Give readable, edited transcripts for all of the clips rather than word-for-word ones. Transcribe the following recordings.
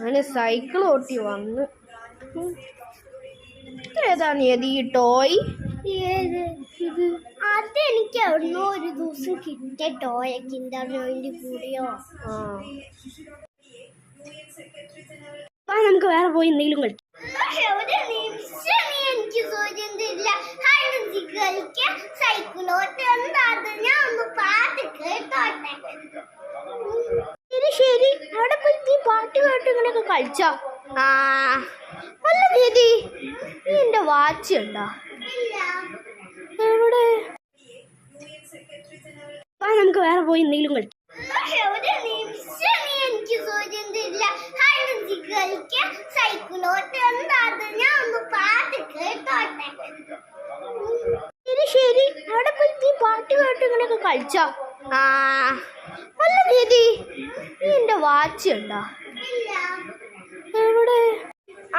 അങ്ങനെ സൈക്കിൾ ഓട്ടി വന്ന്. ഏതാണ് ഈ ടോയ്? അതെനിക്ക് എവിടുന്നോ ഒരു ദിവസം കിട്ടിയ ടോയ് കിൻഡർ ജോയിന്റെ കൂടെയോ. നമുക്ക് വേറെ പോയി എന്തെങ്കിലും കളിക്കാം. എനിക്ക് സൈക്കിളോട്ട് പാട്ട് കേട്ടോട്ടെ. ശരി, അവിടെ പോയി പാട്ട് കേട്ട് ഇങ്ങനെയൊക്കെ കളിച്ചോ? നല്ല രീതി. നീ എന്റെ വാച്ച് ഉണ്ടോ? എവിടെ? നമുക്ക് വേറെ പോയി എന്തെങ്കിലും കളിക്കാം. സൈക്കിളോട്ട് പാട്ട് കേട്ടോട്ടെ. ശരി, അവിടെ പോയി പാട്ട് കേട്ട് ഇങ്ങനെയൊക്കെ കളിച്ചോ? നല്ല രീതി. നീ എന്റെ വാച്ച് ഉണ്ടോ? എവിടെ?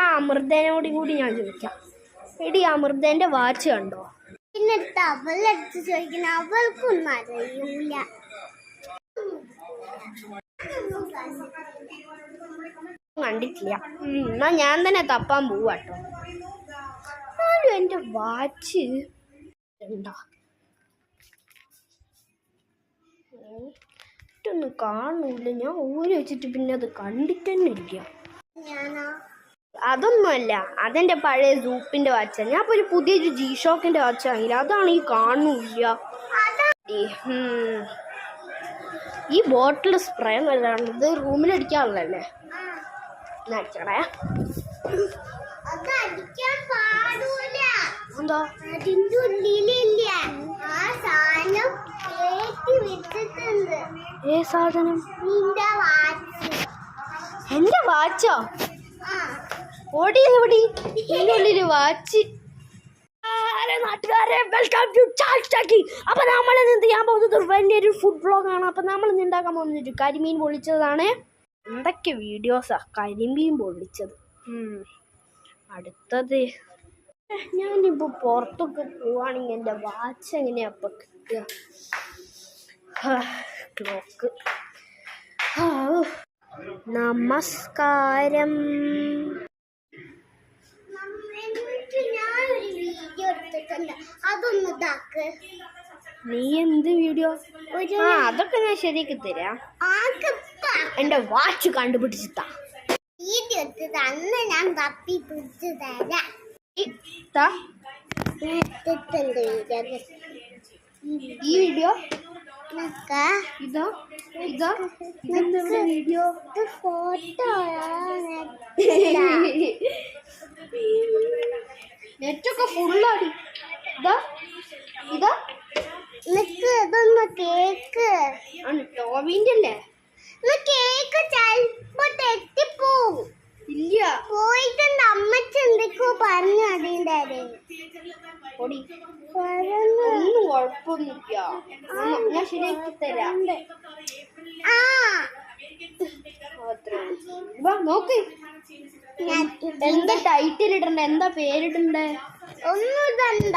അമൃതേനോട് കൂടി ഞാൻ ചോദിക്കാം. എടി, അമൃതേന്റെ വാച്ച് കണ്ടോ? പിന്നെ അവളെടുത്ത് ചോദിക്കുന്ന അവൾക്കൊന്നും അറിയൂല. കണ്ടിട്ടില്ല. എന്നാ ഞാൻ തന്നെ തപ്പാൻ പോവാട്ടോ. ആരും എന്റെ വാച്ച് ഉണ്ടോ? ഒന്നും കാണൂല. ഞാൻ ഊരി വെച്ചിട്ട് പിന്നെ അത് കണ്ടിട്ട് തന്നെ ഇല്ല. അതൊന്നുമല്ല, അതെന്റെ പഴയ സൂപ്പിന്റെ വാച്ചാണ്. ഞാൻ ഇപ്പൊ ഒരു പുതിയൊരു G-Shockന്റെ വാച്ച് വാങ്ങിയില്ല. അതാണ് ഈ കാണൂല്ല. ഈ ബോട്ടിൽ സ്പ്രേ നല്ലതാണ്. ഇത് റൂമിലടിക്കാനുള്ളല്ലേ? അടിച്ചടേ. എന്താ? ഏ സാധനം? എന്റെ വാച്ചോ? ഓടിയത് എന്റെ ഉള്ളില് വാച്ച്. നാട്ടുകാരെ, വെൽക്കം ടു ചാക്കി. അപ്പൊ നമ്മൾ ഇന്ന് ചെയ്യാൻ പോകുന്നത് വലിയൊരു ഫുഡ് വ്ളോഗാണ്. അപ്പൊ നമ്മൾ ഇന്ന് ഉണ്ടാക്കാൻ പോകുന്നത് കരിമീൻ പൊള്ളിച്ചതാണ്. എന്തൊക്കെ വീഡിയോസാ കരിമീൻ പൊള്ളിച്ചത്. അടുത്തത് ഞാനിപ്പോ പുറത്തൊക്കെ പോവാണെങ്കിൽ എൻ്റെ വാച്ച് എങ്ങനെയാ അപ്പൊ കിട്ടുക? ക്ലോക്ക്. നമസ്കാരം. നീ എന്ത് വീഡിയോ? അതൊക്കെ ഞാൻ ശരിയാക്കി തരാം. എന്റെ വാച്ച് കണ്ടുപിടിച്ചിട്ടാ ഞാൻ തപ്പി പിടിച്ചു തരാം. ഈ വീഡിയോ ഇതോ വീഡിയോ ഫോട്ടോ നെറ്റൊക്കെ ഫുള്ളാടി. ഇതാ ഇതൊന്ന് കേക്ക് ടോവിന്റെ അല്ലേ? കേക്ക് ചെലപ്പോ തെറ്റിപ്പോവും. ഇല്ല, പോയിട്ടുണ്ട്. അമ്മച്ചി എന്തൊക്കെയോ പറഞ്ഞു അതിൻ്റെ ഒന്നും കുഴപ്പമൊന്നുമില്ല. ഞാൻ ശരിയാക്കി തരാം. നോക്ക്, എന്താ ടൈറ്റിൽ ഇടണ്ടേ? എന്താ പേരിടണ്ടേ? ഒന്നും ഇടണ്ട.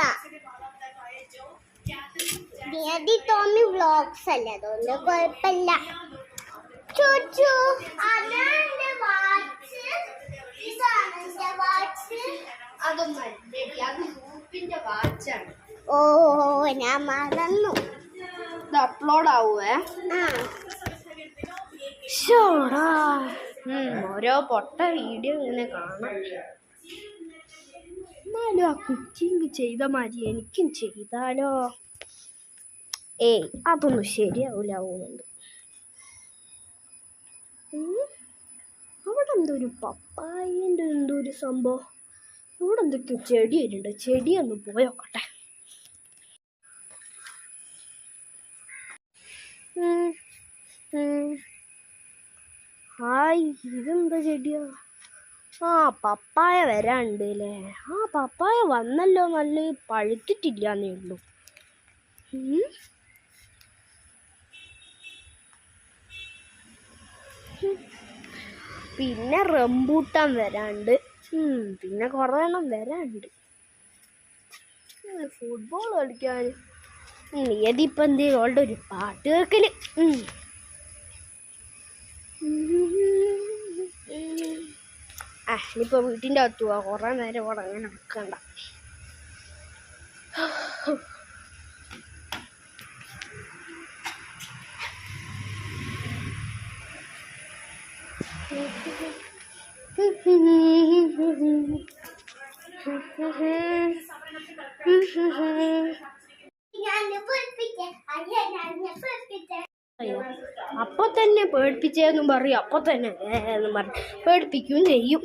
ടോമി വ്ളോഗ്സ് അല്ലേ, അതുകൊണ്ട് കുഴപ്പമില്ല. ഓ, ഞാൻ മറന്നു. ഇത് അപ്ലോഡ് ആവുവേ. ഓരോ പൊട്ട വീഡിയോ ഇങ്ങനെ കാണാം. എന്നാലും ആ കുക്കിംഗ് ചെയ്ത മാതിരി എനിക്കും ചെയ്താലോ? അതൊന്നും ശരിയാവൂലാവുന്നുണ്ട്. അവിടെ എന്തോ ഒരു പപ്പായൻ്റെ എന്തോ ഒരു സംഭവം. ഇവിടെ എന്തൊക്കെയോ ചെടി വരുന്നുണ്ട്. ചെടിയൊന്ന് പോയോക്കട്ടെ. ഹായ്, ഇതെന്താ ചെടിയാ? പപ്പായ വരാണ്ട് അല്ലേ? പപ്പായ വന്നല്ലോ. നല്ല പഴുത്തിട്ടില്ലാന്നേ ഉള്ളൂ. പിന്നെ റംബൂട്ടാൻ വരാണ്ട്. പിന്നെ കുറേ എണ്ണം വരാണ്ട്. ഫുട്ബോൾ കളിക്കാൻ ഏതിപ്പം എന്തേലും അവളുടെ ഒരു പാട്ട് കേൾക്കല്. ഇനിയിപ്പോൾ വീട്ടിൻ്റെ അകത്ത് പോവാ. കുറേ നേരം ഇവിടെ അങ്ങനെ നിൽക്കണ്ട. അപ്പൊ തന്നെ പേടിപ്പിച്ചെന്നും പറയും. അപ്പൊ തന്നെ എന്നും പറയും പേടിപ്പിക്കുകയും ചെയ്യും.